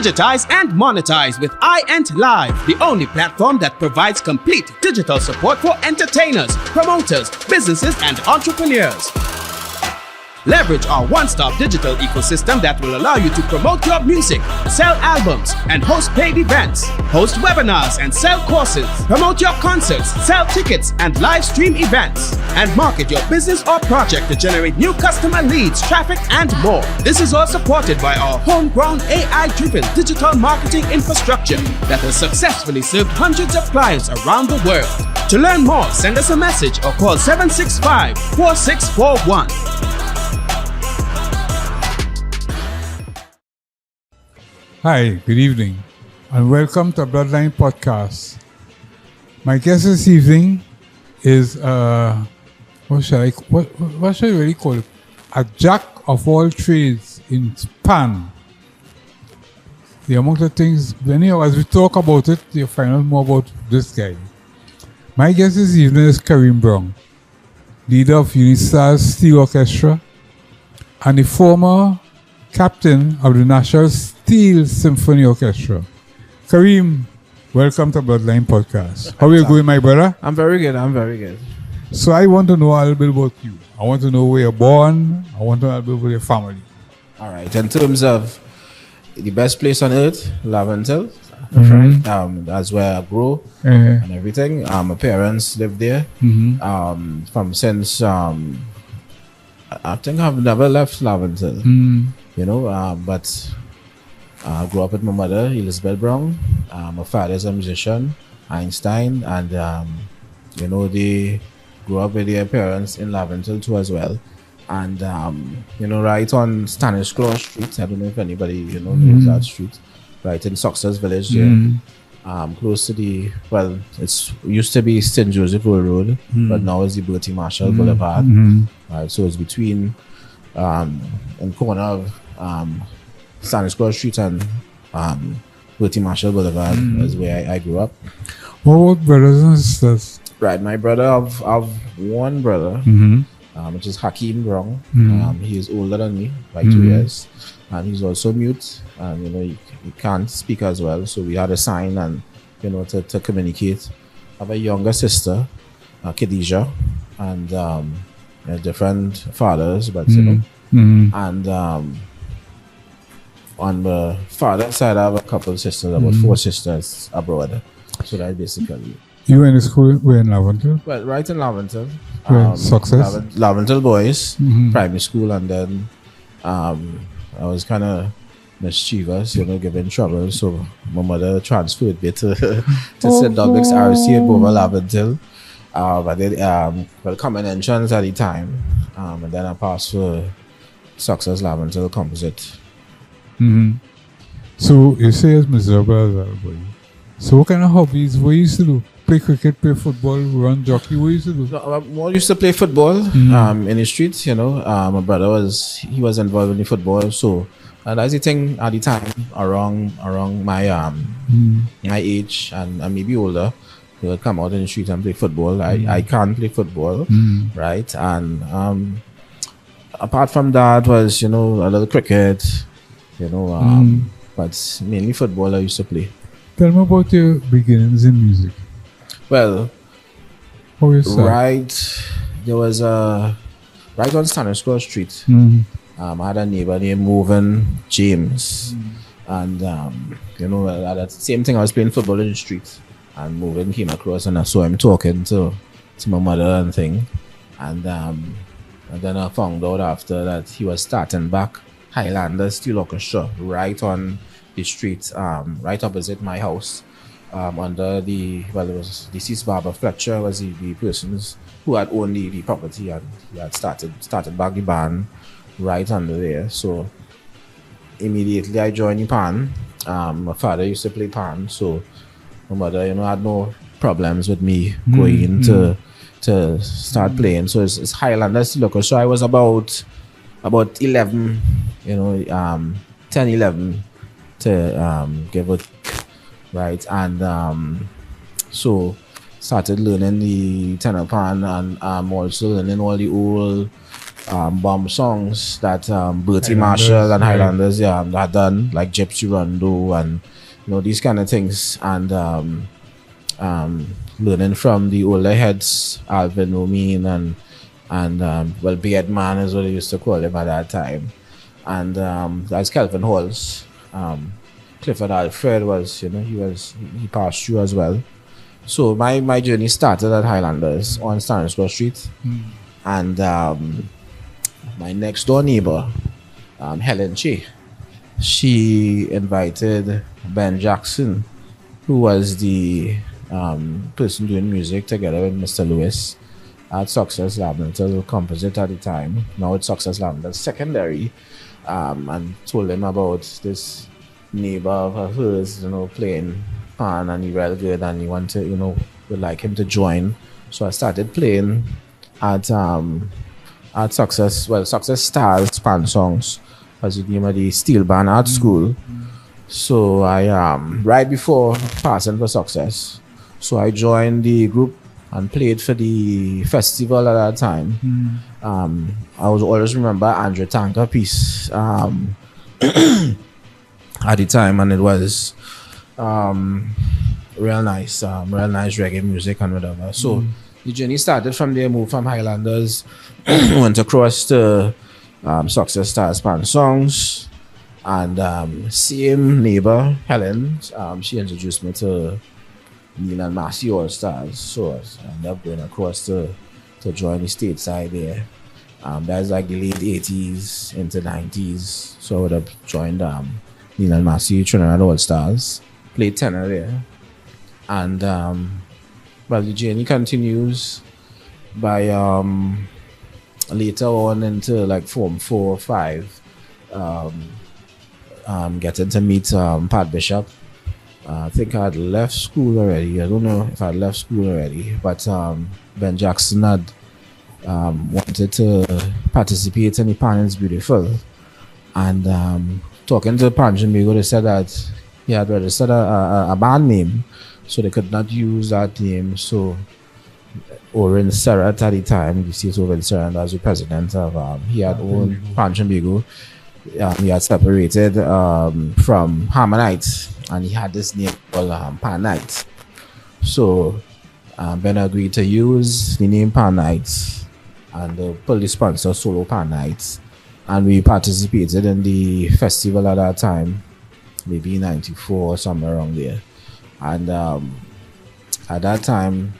Digitize and monetize with iEnt Live, the only platform that provides complete digital support for entertainers, promoters, businesses, and entrepreneurs. Leverage our one-stop digital ecosystem that will allow you to promote your music, sell albums, and host paid events, host webinars and sell courses, promote your concerts, sell tickets and live stream events, and market your business or project to generate new customer leads, traffic, and more. This is all supported by our homegrown AI-driven digital marketing infrastructure that has successfully served hundreds of clients around the world. To learn more, send us a message or call 765-4641. Hi, good evening, and welcome to Bloodline Podcast. My guest this evening is what should I really call it? A jack of all trades in span. The amount of things, anyhow, as we talk about it, you'll find out more about this guy. My guest this evening is Kareem Brown, leader of Unistar's Steel Orchestra, and the former captain of the National Steel Symphony Orchestra. Kareem, welcome to Bloodline Podcast. How are you going, my brother? I'm very good. So I want to know a little bit about you. I want to know where you're born. I want to know a little bit about your family. All right. In terms of the best place on earth, Laventille. That's where I grew and everything. My parents lived there from since I think I've never left Laventille. But I grew up with my mother, Elizabeth Brown. My father is a musician, Einstein, and they grew up with their parents in Laventille too as well. And right on Stanislaus Street. I don't know if anybody knows that street. Right in Success Village there. Close to it used to be St. Joseph Road, but now it's the Bertie Marshall Boulevard. Right, so it's between in corner of Stanislaus Street and Bertie Marshall Boulevard is where I grew up. What about brothers and sisters? Right, my brother, I've one brother, which is Kareem Brown. He is older than me by 2 years, and he's also mute. And he can't speak as well, so we had to sign and to communicate. I have a younger sister, Khadija, and different fathers, but and on the father's side, I have a couple of sisters, about 4 sisters abroad. So that's basically. You went to school where in Laventille? Well, right in Laventille. Success? Laventille Boys, primary school, and then I was kind of mischievous, giving trouble. So my mother transferred me to St. Douglas RC at Bover Laventille. But then, common entrance at the time. And then I passed for Success Laventille Composite. So you say it's miserable as well, boy. So what kind of hobbies? What you used to do? Play cricket, play football, run jockey? What you used to do? I used to play football in the streets, My brother was involved in the football, so that's the thing at the time around my my age and maybe older. He would come out in the street and play football. I can't play football, right? And apart from that was a little cricket, but mainly football I used to play. Tell me about your beginnings in music. Well, there was right on Stanislaus Street. I had a neighbor named Movin James, and at the same thing I was playing football in the street, and Movin came across and I saw him talking to my mother and thing, and then I found out after that he was starting back Highlander Steel Orchestra right on the street, right opposite my house. Under it was deceased Barbara Fletcher was the persons who had owned the property, and he had started back the band right under there. So immediately I joined the band. My father used to play pan, so my mother, had no problems with me going to start playing. So it's Highlander Steel Orchestra. So I was about 11, 10, 11 to give it. Right, and so started learning the tenor pan, and also learning all the old bomb songs that Bertie Highlanders, Marshall and right. Highlanders had done, like Gypsy Rondo and these kind of things, and learning from the older heads, Alvin O'Mean and Beardman is what they used to call him at that time, and that's Kelvin Halls. Clifford Alfred was, he passed through as well. So my journey started at Highlanders on Stanisław Street, and my next door neighbor, Helen Che, she invited Ben Jackson, who was the person doing music together with Mr. Lewis at Success Lavender, composite at the time. Now it's Success Lavender Secondary, and told him about this neighbor of hers, playing pan, and he real good, and he wanted, would like him to join. So I started playing at Success Stars Pan Songs, as the name of the steel band at school. So I right before passing for Success, so I joined the group and played for the festival at that time. I was always remember Andrew Tanker piece at the time, and it was real nice reggae music and whatever. So the journey started from there. Moved from Highlanders, went across to Success Stars Pan Songs, and same neighbor Helen, she introduced me to Neil and Massey All Stars. So I ended up going across to join the stateside there. That's like the late 80s into 90s. So I would have joined Neil and Massey Trinidad All Stars, played tenor there, and the journey continues by later on into like Form 4 or 5, getting to meet Pat Bishop. I think I had left school already. I don't know if I had left school already, but Ben Jackson had wanted to participate in the Pan is Beautiful, and talking to Panjin Bigo, they said that he had registered a band name, so they could not use that name. So Oren Serrat at the time, the state Oren Serrat as the president of, he had owned Panjin Bigo. He had separated from Harmonite, and he had this name called Panite. So Ben agreed to use the name Panite and pull the sponsor Solo Panite, and we participated in the festival at that time, maybe 94 or somewhere around there. And at that time,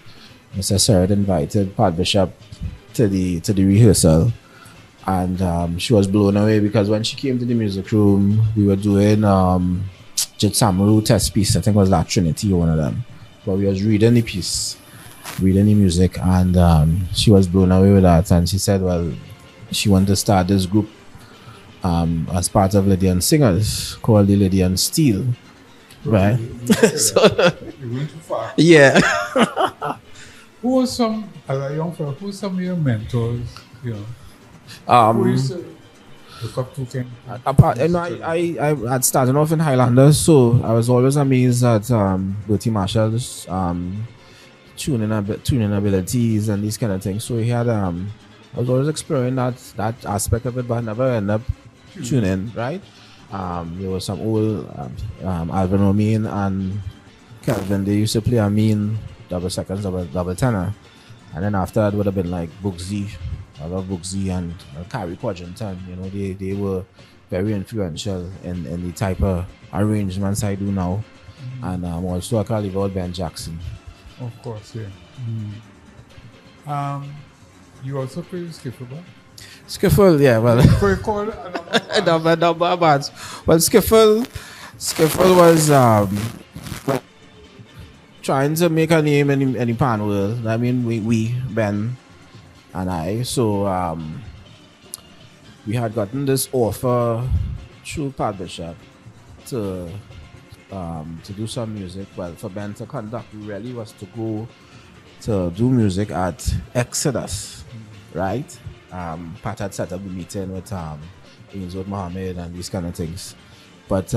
Mr. Serrat invited Pat Bishop to the rehearsal, and she was blown away because when she came to the music room, we were doing Jit Samaru test piece. I think it was that Trinity or one of them, but we was reading the piece, reading the music, and she was blown away with that. And she said, well, she wanted to start this group as part of Lydian Singers called the Lydian Steel, right? So, You went too far. yeah. Who was some, as a young fellow, who were some of your mentors, who used to look up to Ken? I had started off in Highlanders, so I was always amazed at Bertie Marshall's tuning abilities and these kind of things. So he had I was always exploring that aspect of it, but I never ended up tuning, right? There was some old Alvin O'Mean and Kelvin. They used to play a mean double seconds, double tenor, and then after that would have been like Bugsy. I love Bugsy and Carrie Quadranton. They were very influential in the type of arrangements I do now, and also I can leave out Ben Jackson. Of course, yeah. You also play with skiffle, right? Skiffle, yeah, well. So you call it a number of number of bands. Well, Skiffle was trying to make a name in the pan world. I mean, we Ben and I. So we had gotten this offer through Pat Bishop to do some music. Well, for Ben to conduct really was to go to do music at Exodus, right? Pat had set up the meeting with Ainsworth Mohammed and these kind of things. But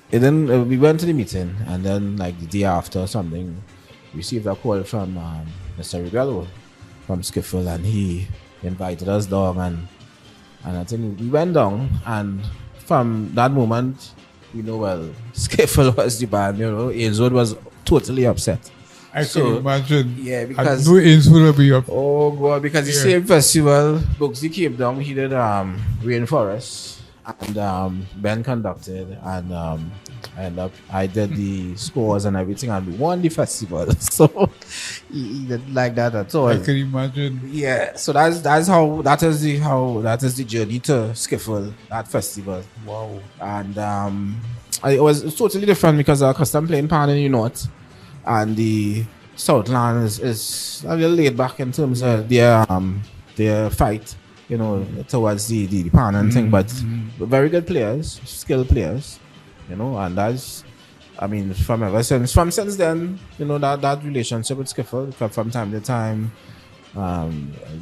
we went to the meeting, and then like the day after or something, received a call from Mr. Rebello from Skiffle, and he invited us down, and I think we went down, and from that moment, Skiffle was the band, Ainswood was totally upset. I can imagine. Yeah, because no Ainswood will be up. Oh God, because the same festival, Bugsy came down, he did Rainforest, and Ben conducted, and I did the scores and everything, and we won the festival. So he didn't like that at all. I can imagine. Yeah, so that is the journey to Skiffle, that festival. Wow. And it was totally different because I custom playing pan in the north, and the Southland is a little laid back in terms of their fight, towards the pan and thing, but very good players, skilled players, and that's, from since then, that relationship with Skiffle, from time to time,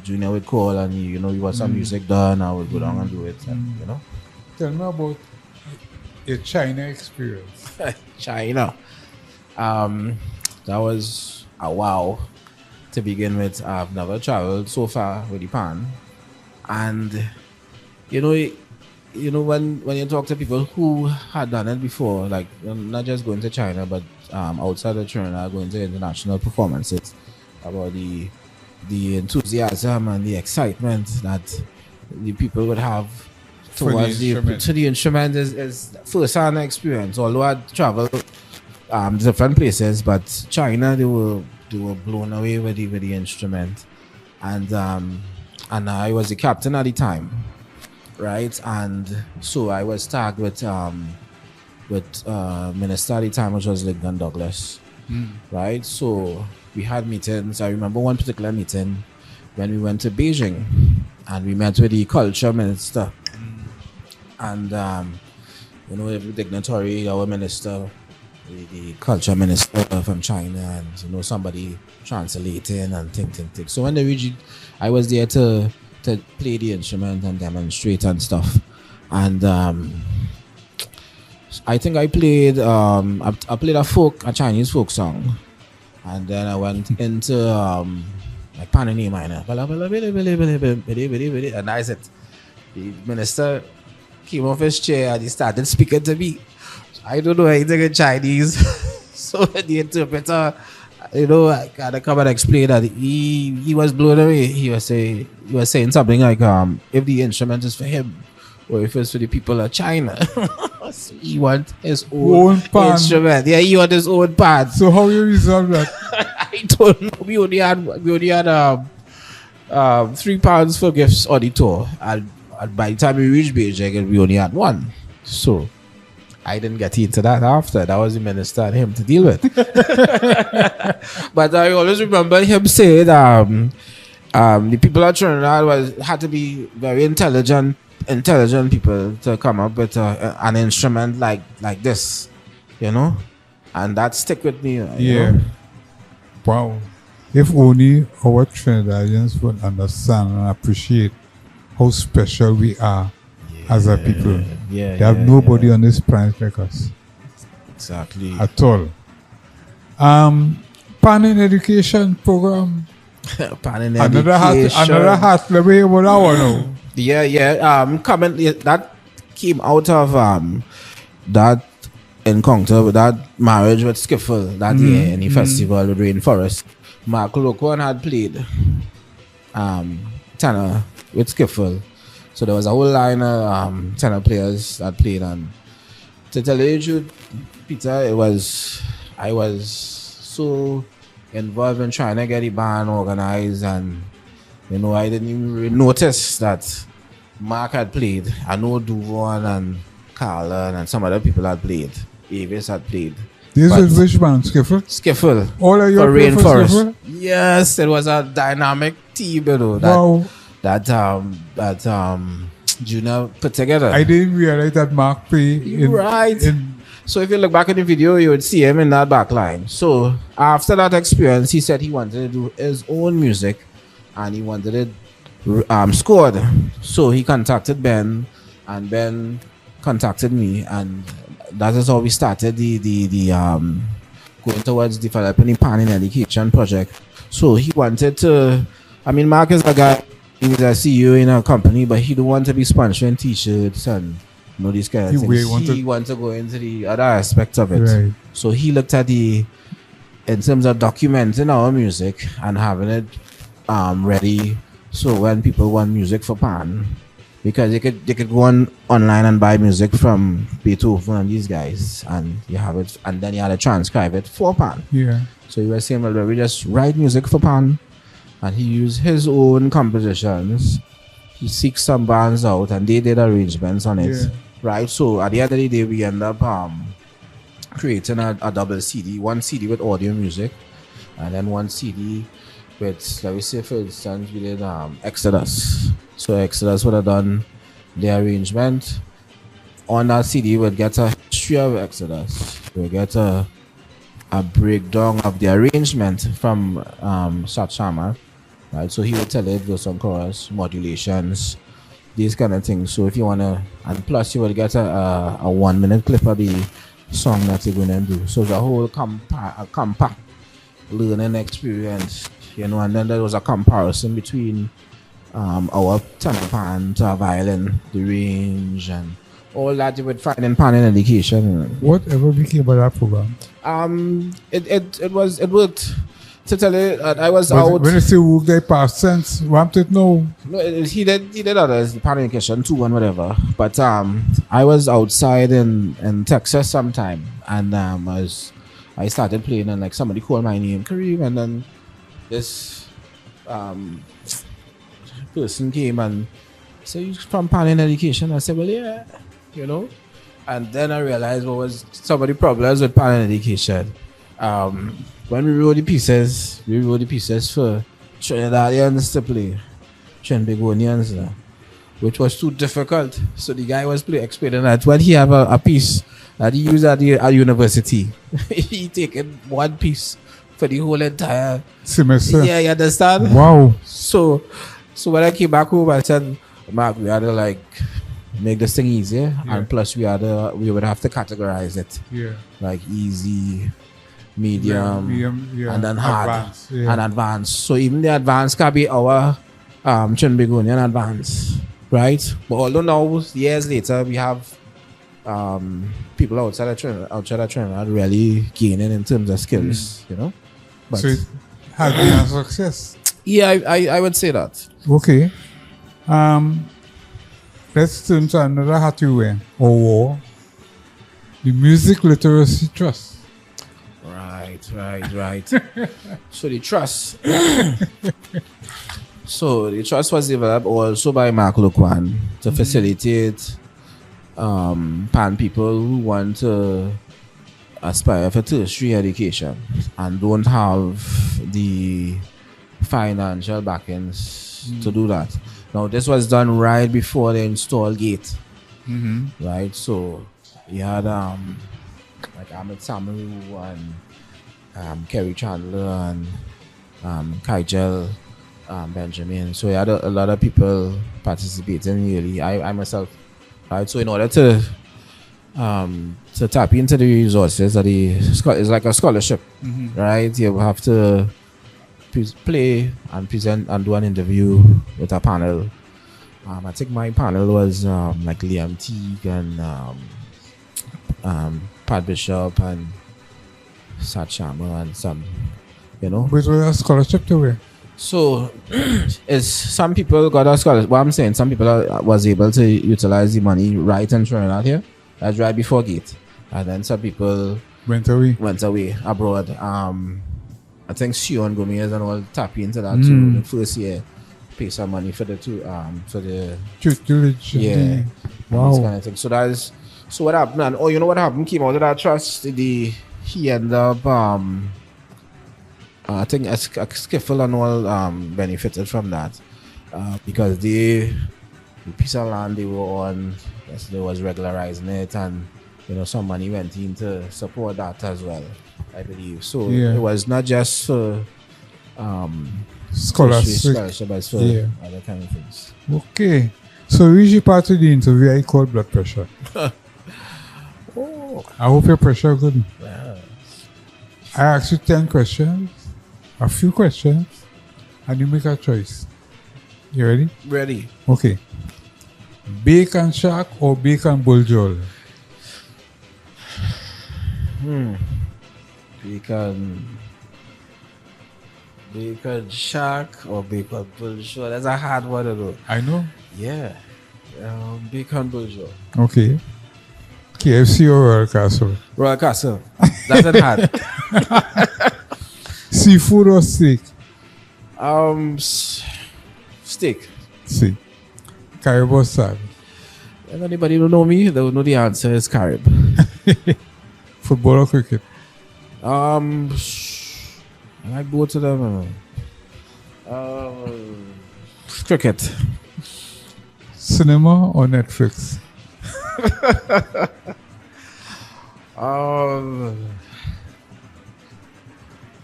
Junior would call and you want some music done, I would go down and do it, and Tell me about your China experience. China. That was a wow to begin with. I've never traveled so far with the pan, and when you talk to people who had done it before, like not just going to China, but outside of China, going to international performances, about the enthusiasm and the excitement that the people would have towards the instrument is first-hand experience. Although I traveled different places, but China, they were blown away with the instrument, and I was the captain at the time, right? And so I was tagged with Minister at the time, which was Lincoln Douglas, right? So we had meetings. I remember one particular meeting when we went to Beijing, and we met with the culture minister, and every dignitary, our minister, the culture minister from China, and somebody translating and thing. So when they reached, I was there to play the instrument and demonstrate and stuff. And I think I played I played a Chinese folk song, and then I went into like Panini minor, and I said, the minister came off his chair and he started speaking to me. I don't know anything in Chinese. So the interpreter, I kind of come and explain that he was blown away. He was saying something like, if the instrument is for him or if it's for the people of China, so he wants his own instrument. Yeah, he wants his own part. So how you resolve that? I don't know. We only had £3 for gifts on the tour, and by the time we reached Beijing, we only had one. So I didn't get into that after. That was the minister and him to deal with. But I always remember him saying the people of Trinidad had to be very intelligent people to come up with an instrument like this, and that stick with me. Yeah. Wow. If only our Trinidadians would understand and appreciate how special we are as a people. They have nobody on this planet like us. Exactly. At all. Pan in education program. Pan in another hat. Let me hear what I want to know. That came out of that encounter with that marriage with Skiffle that year in the festival with Rainforest. Mark Locon had played tenor with Skiffle. So there was a whole line of tenor players that played, and to tell you the truth, Peter, I was so involved in trying to get the band organized, and I didn't even notice that Mark had played. I know Duvon and Carlin and some other people had played. Avis had played. This is which band? Skiffle? Skiffle. All of your Rainforest. Yes, it was a dynamic team, that Junior put together. I didn't realize that Mark played. Right. So if you look back in the video, you would see him in that back line. So after that experience, he said he wanted to do his own music, and he wanted it scored. So he contacted Ben, and Ben contacted me, and that is how we started the going towards developing the pan in education project. So he wanted to. Mark is a guy he's a CEO in a company, but he don't want to be sponsoring t-shirts and these kind of things. He wants to go into the other aspects of it. Right. So he looked at in terms of documenting our music and having it ready. So when people want music for pan, because they could go online and buy music from Beethoven and these guys, and you have it, and then you had to transcribe it for pan. Yeah. So he was saying, well, we just write music for pan, and he used his own compositions. He seeked some bands out, and they did arrangements on it. Yeah. Right, so at the end of the day, we end up creating a double CD, one CD with audio music, and then one CD with, let me say, for instance, we did Exodus. So Exodus would have done the arrangement. On that CD, we'd get a history of Exodus. We'd get a breakdown of the arrangement from Shat. Right, so he would tell it with some chorus, modulations, these kind of things. So if you wanna, and plus you will get a 1 minute clip of the song that you're gonna do. So the whole compact learning experience, and then there was a comparison between our tempo pan to our violin, the range, and all that you would find in pan and education. Whatever became of that program? It worked. To tell you, I was out. When you say work, they past sense, wanted to know. No, he did others, the Pan-Education 2 and whatever. But I was outside in Texas sometime, and I started playing, and like somebody called my name, Kareem, and then this person came and said, "You from Pan-Education?" I said, "Well, yeah, And then I realized what was some of the problems with Pan-Education. When we wrote the pieces for Trinidadians to play, Trinbagonians, which was too difficult. So the guy was explaining that when he have a piece that he used at university, he taken one piece for the whole entire semester. Yeah, you understand? Wow. So when I came back home, I said, Mark, we had to make this thing easier, and plus we would have to categorize it. Yeah. Like easy, medium, and then hard and advanced. So even the advanced can be our Trinbagonian advanced, right? But although now, years later, we have people outside of Trinidad really gaining in terms of skills, But so it has been a success. Yeah, I would say that. Okay. Let's turn to another hat you wear, or wore. The Music Literacy Trust. Right. So the trust. So the trust was developed also by Mark Luquan to facilitate pan people who want to aspire for tertiary education and don't have the financial backings to do that. Now this was done right before they installed Gate. Right? So you had like Ahmed Samaru and Kerry Chandler and Kajel Benjamin. So we had a lot of people participating really. I myself, right? So in order to tap into the resources that it's like a scholarship, right? You have to play and present and do an interview with a panel. I think my panel was like Liam Teague and Pat Bishop and Sat Sharma and some, Which was a scholarship to where? So, some people got a scholarship. What I'm saying, some people was able to utilize the money right in Trinidad here. That's right before Gate. And then some people went away abroad. I think Sion Gomez and all tap into that too. The first year, pay some money for the two for the yeah. Wow. Kind of thing. So that is what happened. And you know what happened? Came out of that trust. He ended up I think Skiffle and all benefited from that because the piece of land they were on, they was regularizing it, and some money went in to support that as well, I believe. So it was not just for scholarship, but for other kind of things. Okay, so we reach part of the interview I call blood pressure. I hope your pressure good. Yeah. I ask you 10 questions, a few questions, and you make a choice. You ready? Ready. Okay. Bacon shack or bacon buljol? Bacon shack or bacon bullshit. That's a hard one to do. I know. Yeah. Bacon bullshit. Okay. KFC or Royal Castle? Royal Castle. That's it hard. Seafood or steak? Steak. Steak. Carib or salad? If anybody don't know me, they will know the answer is Kareem. Football or cricket? I like both of them. Cricket. Cinema or Netflix?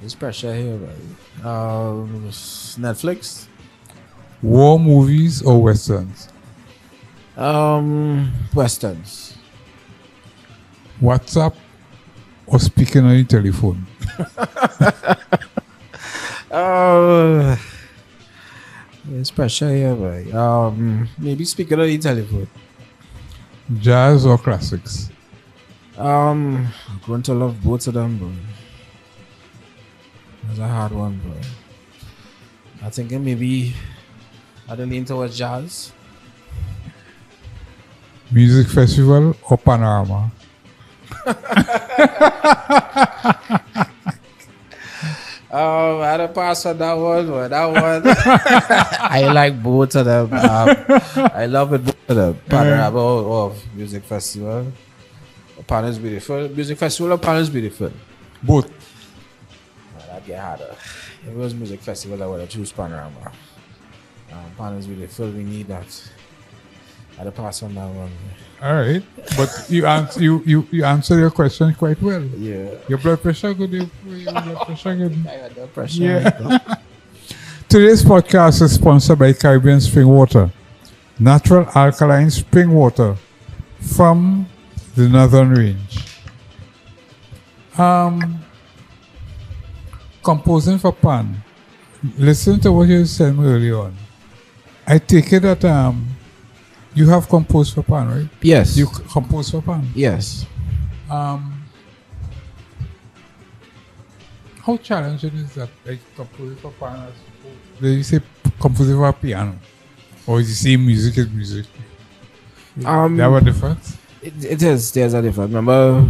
There's pressure here, right? Netflix. War movies or westerns? Westerns. WhatsApp or speaking on the telephone? There's pressure here, right? Maybe speaking on the telephone. Jazz or classics? I'm going to love both of them, bro. That's a hard one, bro. I think maybe I'd lean towards jazz. Music festival or panorama? I had a pass on that one, but that one I like both of them. I love it both of them. Panorama or music festival. Pan is beautiful. Music festival or Pan is beautiful. Both. That'd get harder. If it was music festival, I would have choose panorama. Pan is beautiful. We need that. I had a pass on that one. All right, but you answer your question quite well. Yeah. Your blood pressure good. Your blood pressure good. I had no pressure. Yeah. Today's podcast is sponsored by Caribbean Spring Water, natural alkaline spring water from the Northern Range. Composing for Pan. Listen to what you said earlier on. I take it that you have composed for Pan, right? Yes. You compose for Pan. Yes. How challenging is that? Like composing for Pan as do you say composing for piano? Or is the same music as music? They have a difference? It is. There's a difference. Remember,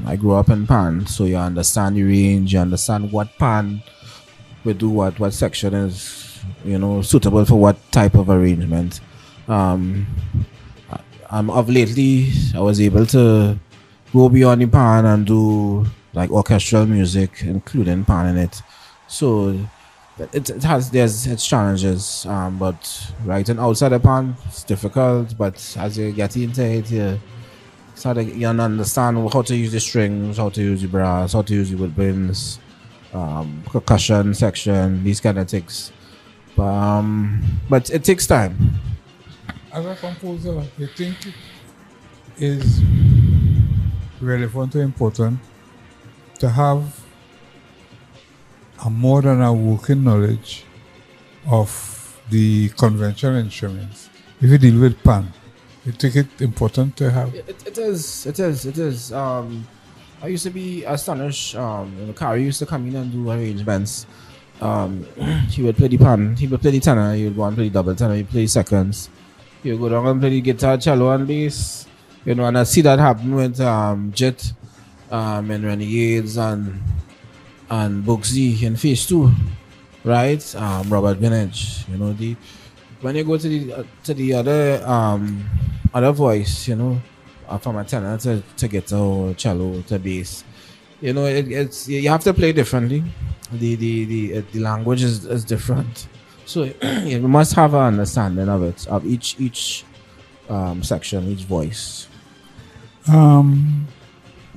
I grew up in Pan, so you understand the range, you understand what Pan will do, what section is, suitable for what type of arrangement. Of lately, I was able to go beyond the Pan and do like orchestral music, including Pan in it. So it has its challenges, but writing outside the Pan is difficult. But as you get into it, you understand how to use the strings, how to use the brass, how to use the woodwinds, percussion section, these kind of things. But it takes time. As a composer, you think it is relevant or important to have a more than a working knowledge of the conventional instruments? If you deal with Pan, you think it important to have? It is. I used to be astonished. Kareem used to come in and do arrangements. He would play the Pan, he would play the tenor, he would go and play the double tenor, he would play seconds. He would go down and play the guitar, cello, and bass. And I see that happen with Jet, and Renegades, and Bugsy in Phase 2, right? Robert Vinage, when you go to the other voice, from a tenor to guitar, cello to bass, it's you have to play differently. The language is different, so you must have an understanding of it, of each section, each voice.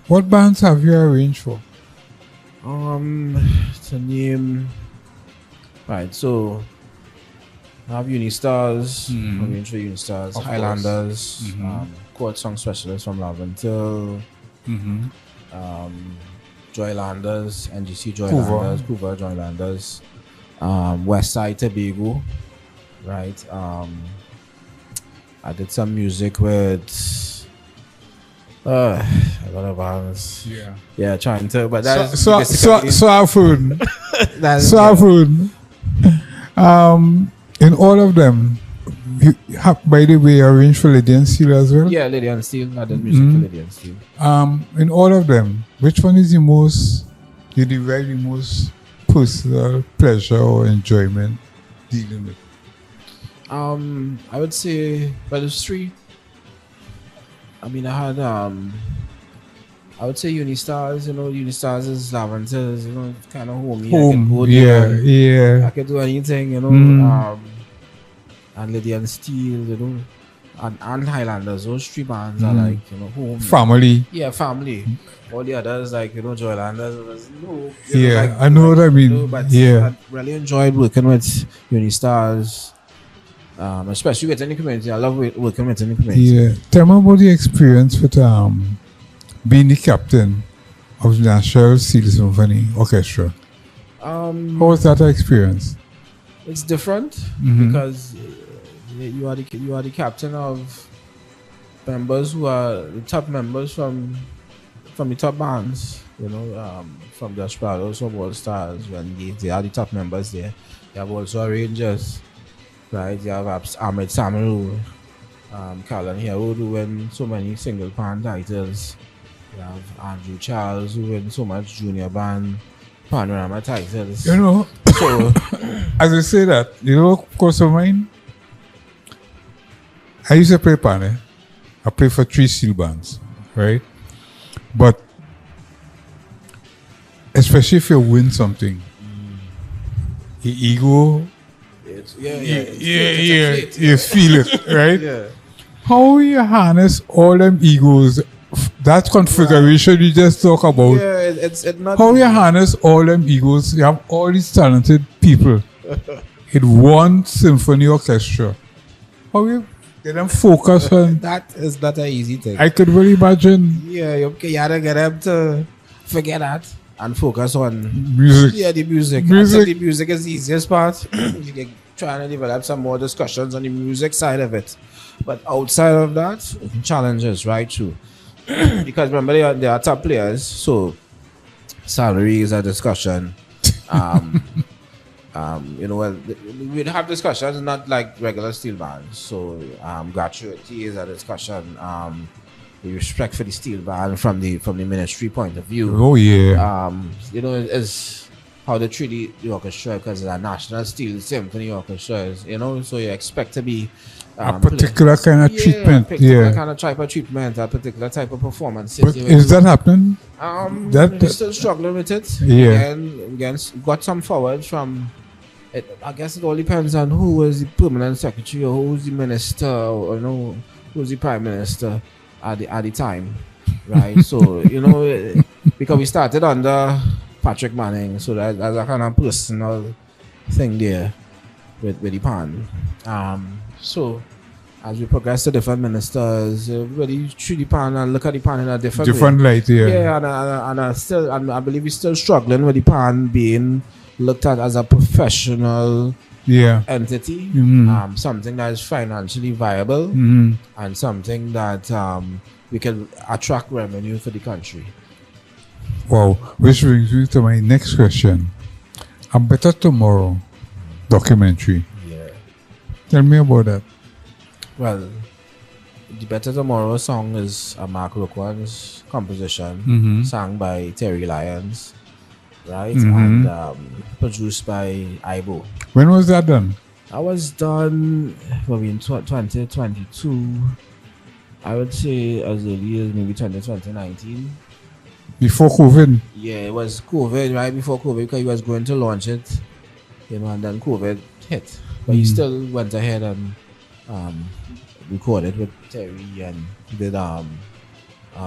What bands have you arranged for? To name, right? So I have Unistars, arranged for Unistars, Highlanders, Chord Song Specialist from Laventil, Joylanders, NGC Joylanders, Couva Joylanders, West Side Tobago, right? I did some music with a lot of bands. Yeah, trying to, but that's Soul food. that's Food. In all of them, you have, by the way, arranged for Lydian Steel as well. yeah, Lady and Steel. I did music for Lady and Steel. In all of them, which one is you derive the most personal pleasure or enjoyment dealing with? I would say, well, there's three. I mean, I had I would say Unistars. Unistars is Laventers. Kind of homey. I can go there. Yeah. I can do anything. And Lady and Steel. And Highlanders. Those three bands are like home. Family. Yeah, family. All the others like Joylanders was I know what I mean. But yeah. I really enjoyed working with Unistars. Especially with any community. I love working with any community. Yeah. Tell me about the experience with being the captain of the National Steel Symphony Orchestra. How was that experience? It's different because you are the captain of members who are the top members from the top bands. From the Desperados or All Stars. When they are the top members there. You have also Rangers. Right, you have Ahmed Samaru, Callan here who win so many single band titles. You have Andrew Charles who win so much junior band panorama titles. So as I say that, of course of mine, I used to play pan. I play for 3 steel bands, right? But especially if you win something, the ego. You feel it, right? Yeah. How you harness all them egos, that configuration you just talk about? Yeah, it's not. How you harness all them egos? You have all these talented people in one symphony orchestra. How you get them focused on? That is not an easy thing. I could really imagine. Yeah, you gotta get them to forget that and focus on music. Yeah, the music. I think the music is the easiest part. You can try to develop some more discussions on the music side of it. But outside of that, challenges, right? Too. Because remember, they are top players, so salary is a discussion. We'd have discussions, not like regular steel bands. So, gratuity is a discussion. The respect for the steel band from the ministry point of view. Oh yeah. Is how they treat the orchestra because it's a national steel symphony orchestra. So you expect to be a particular kind of treatment. Kind of type of treatment, a particular type of performance. But is that happening? We're still struggling with it. Yeah. Again, got some forward from it. I guess it all depends on who was the permanent secretary or who was the minister or who was the prime minister at the time. Right? So, because we started under Patrick Manning, so that's a kind of personal thing there with the pan. So as we progress to different ministers, really treat the pan and look at the pan in a different way. light, yeah. Yeah, and I believe we're still struggling with the pan being looked at as a professional entity, something that is financially viable, and something that we can attract revenue for the country. Wow, which brings me to my next question. A Better Tomorrow documentary. Yeah. Tell me about that. Well, the Better Tomorrow song is a Mark Roquan's composition, sung by Terry Lyons, right? And produced by Ibo. When was that done? I was done probably in 2022. I would say as early as maybe 2019. Before COVID? Yeah, it was COVID, right before COVID, because he was going to launch it, and then COVID hit. But he still went ahead and recorded with Terry and did a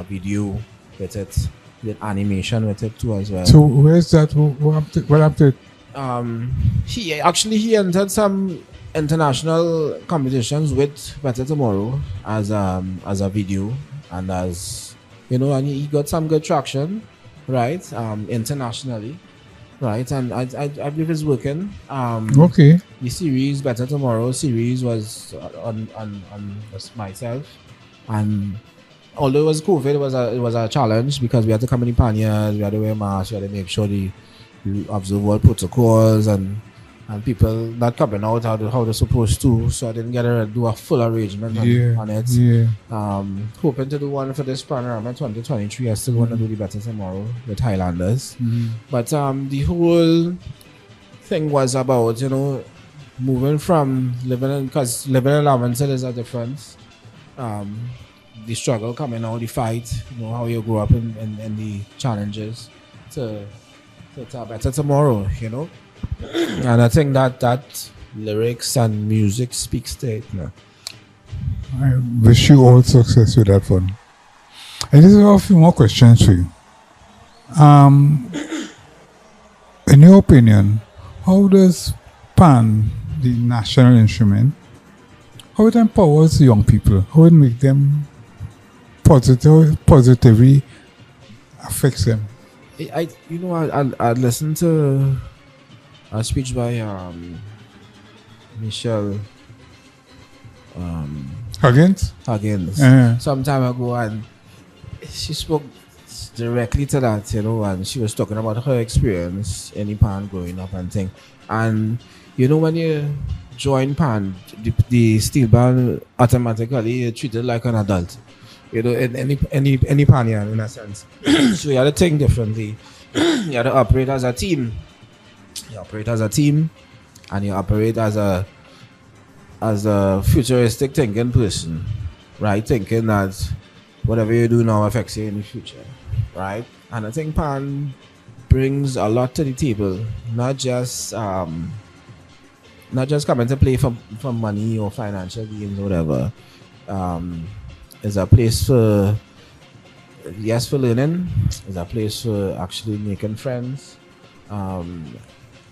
video with it, did animation with it too as well. So where's that? What happened? He entered some international competitions with Better Tomorrow as a video and as and he got some good traction, right? Internationally. right? And I believe it's working. Okay. The series Better Tomorrow series was on myself, and although it was COVID, it was a challenge because we had to come in the panniers, we had to wear masks, we had to make sure we observe all protocols and people not coming out how they're supposed to. So I didn't get to do a full arrangement on it. Yeah. Hoping to do one for this panorama 2023. I still want to do the Better Tomorrow with Highlanders. But the whole thing was about, moving from living in Laventille is a difference. The struggle coming out, the fight, how you grow up in the challenges to a better tomorrow, And I think that lyrics and music speaks to it. I wish you all success with that one. I just have a few more questions for you. In your opinion, how does pan, the national instrument, how it empowers young people? How it make them positively affects them? I listened to a speech by Michelle Huggins some time ago, and she spoke directly to that, and she was talking about her experience in pan growing up and thing. And when you join pan, the steel band automatically you're treated like an adult. In any pan in a sense. So you have to think differently. You have to operate as a team. You operate as a team, and you operate as a futuristic thinking person, right? Thinking that whatever you do now affects you in the future, right? And I think pan brings a lot to the table, not just coming to play for money or financial gains or whatever. It's a place for learning. It's a place for actually making friends.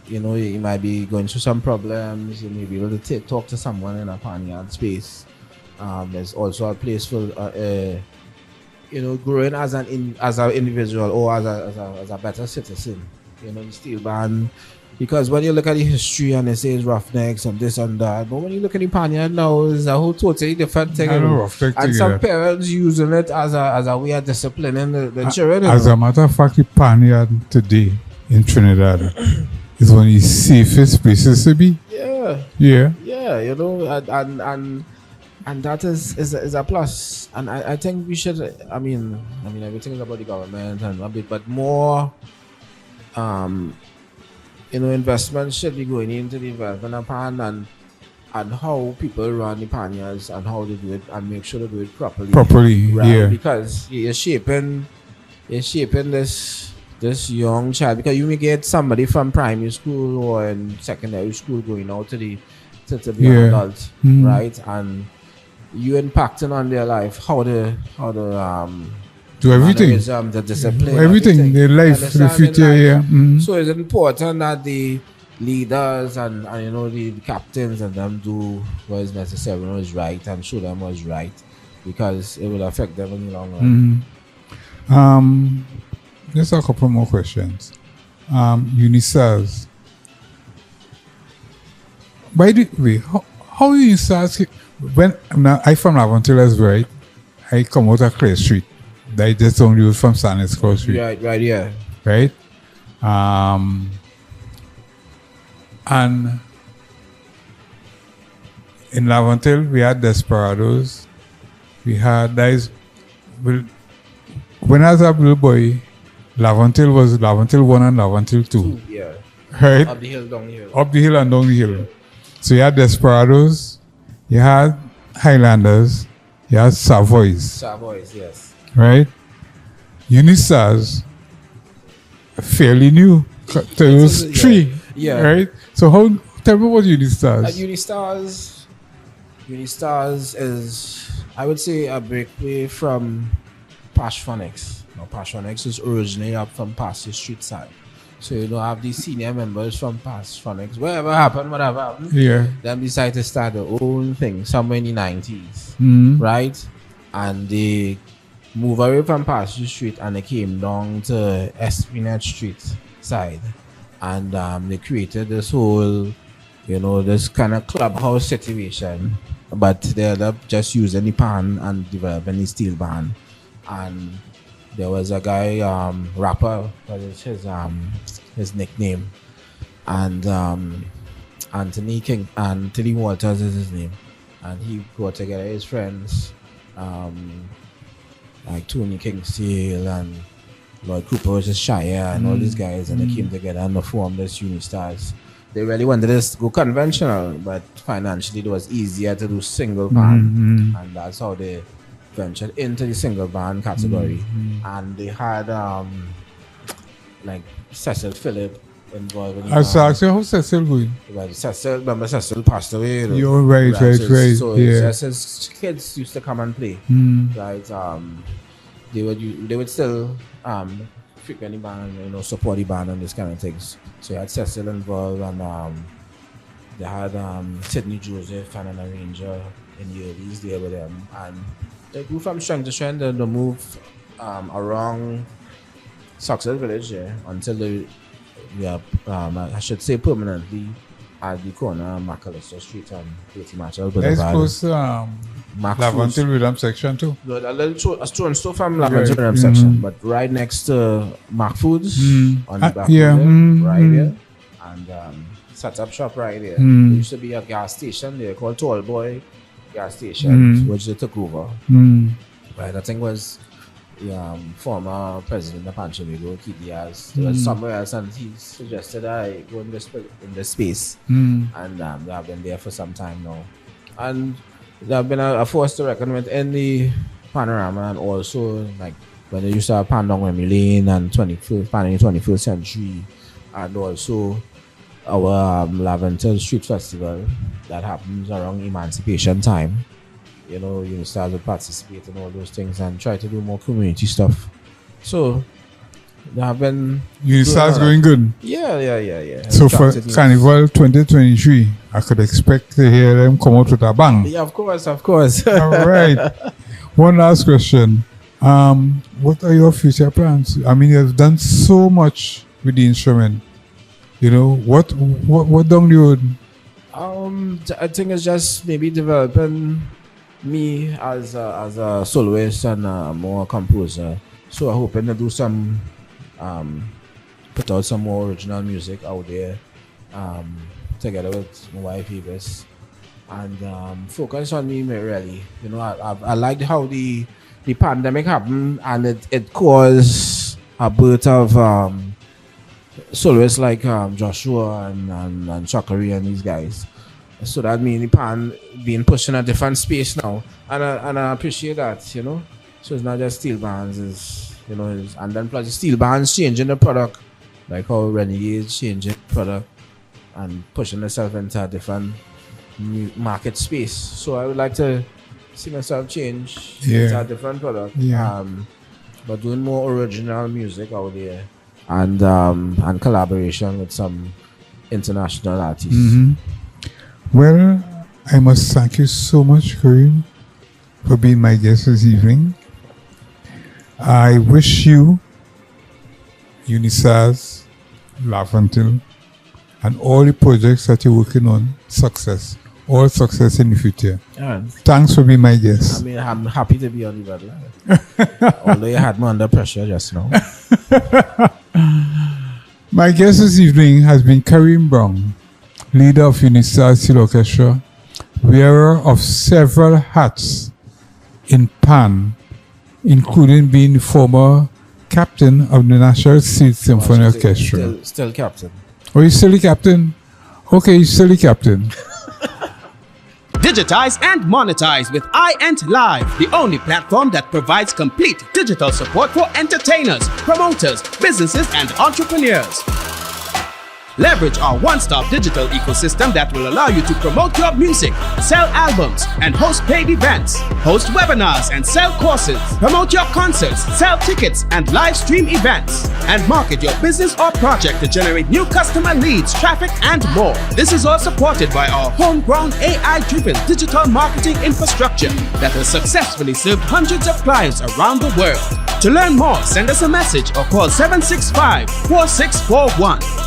You might be going through some problems. You may be able to talk to someone in a panyard space. There's also a place for growing as an individual or as a better citizen. The steel band. Because when you look at the history and it says roughnecks and this and that, but when you look at the panyard now, it's a whole totally different thing. And some parents using it as a way of disciplining the children. As a matter of fact, the panyard today in Trinidad is one of the safest places to be. Yeah. And that is a plus. And I think we should. I mean, everything is about the government and a bit, but more. Investment should be going into the development of pan and how people run the panniers and how they do it and make sure they do it properly. Right? Yeah. Because you're shaping this young child, because you may get somebody from primary school or in secondary school going out to be an adult, right? And you impacting on their life, how the do everything, the discipline, everything, their life, the future. So it's important that the leaders and the captains and them do what is necessary, what is right, and show them what's right, because it will affect them in the long run. Just a couple more questions. UNISAS. By the way, how UNISAS? When I from Laventille as right, I come out of Clay Street. They just don't do it from Stanley's Cross Street. Right, yeah. Right? And in Laventille, we had Desperados. We had guys. Well, when I was a little boy, Laventille was Laventille 1 and Laventille 2. Yeah. Right? Up the hill, down the hill. Up the hill and down the hill. So you had Desperados, you had Highlanders, you had Savoys. Savoys, yes. Right? UNISAS, fairly new to those three. Yeah. Right? So tell me what UNISAS. UNISAS is, I would say, a breakaway from Phonics. Phonics is originally up from past the street side. So you don't have these senior members from Phonics. Whatever happened, yeah, them decide to start their own thing somewhere in the 90s. Right? And they move away from past the street and they came down to Espinette Street side. and they created this whole, this kind of clubhouse situation, but they ended up just using the pan and developing the steel band. And there was a guy, rapper, that is his nickname, and Anthony Walters is his name, and he brought together his friends, like Tony Kingsale and Lloyd Cooper, which is Shire, and all these guys, and they came together and they formed this Unistars. They really wanted this to go conventional, but financially it was easier to do single band, and that's how they ventured into the single band category. And they had like Cecil Phillip involved in I saw how's Cecil going? Remember Cecil passed away. You're right. So Yeah. Cecil's kids used to come and play. Right? They would still frequent the band, support the band and this kind of things. So you had Cecil involved, and they had Sidney Joseph and an arranger in the 80s there with them, and they grew from strength to strength. They moved around Success Village until they, I should say permanently at the corner of McAllister Street and Katie Marshall Boulevard. That's close to Laventil Rhythm section too. A little stone store from Laventil Rhythm section, but right next to Mac Foods on the back right here, and set up shop right here. There used to be a gas station there called Tall Boy gas station, which they took over. Right, I think was the former president of Panchamigo, Keith Diaz. There was somewhere else, and he suggested I go in this space, and they have been there for some time now, and they have been a force to reckon with in the panorama, and also like when they used to have Pandong Remy Lane and 21st Century, and also our Laventil Street Festival that happens around Emancipation time. Unistars would participate in all those things and try to do more community stuff. So they have been Unistars going good. Yeah. So for Carnival 2023, I could expect to hear them come out with a bang. Yeah, of course. All right. One last question. What are your future plans? I mean, you've done so much with the instrument. What down the road? I think it's just maybe developing me as a soloist and more composer. So I'm hoping to do some, put out some more original music out there, together with my wife Hobbies, and focus on me really. I liked how the pandemic happened, and it caused a birth of soloists like Joshua and Chakari and these guys. So that means the pan being pushed in a different space now, and I appreciate that, So it's not just steel bands, and then plus the steel bands changing the product, like how Renegade's changing the product and pushing itself into a different new market space. So I would like to see myself change into a different product, but doing more original music out there, and collaboration with some international artists. Well, I must thank you so much, Kareem, for being my guest this evening. I wish you, Unistars, Laventil, and all the projects that you're working on, success. All success in the future. Thanks for being my guest. I mean, I'm happy to be on the Bloodline. Although you had me under pressure just now. My guest this evening has been Kareem Brown, leader of Unistars Steel Orchestra, wearer of several hats in Pan, including being the former captain of the National Symphony Orchestra. Still captain. Oh, you're still the captain? Okay, you're still the captain. Digitize and monetize with iEnt Live, the only platform that provides complete digital support for entertainers, promoters, businesses, and entrepreneurs. Leverage our one-stop digital ecosystem that will allow you to promote your music, sell albums, and host paid events, host webinars and sell courses, promote your concerts, sell tickets and live stream events, and market your business or project to generate new customer leads, traffic, and more. This is all supported by our homegrown AI-driven digital marketing infrastructure that has successfully served hundreds of clients around the world. To learn more, send us a message or call 765-4641.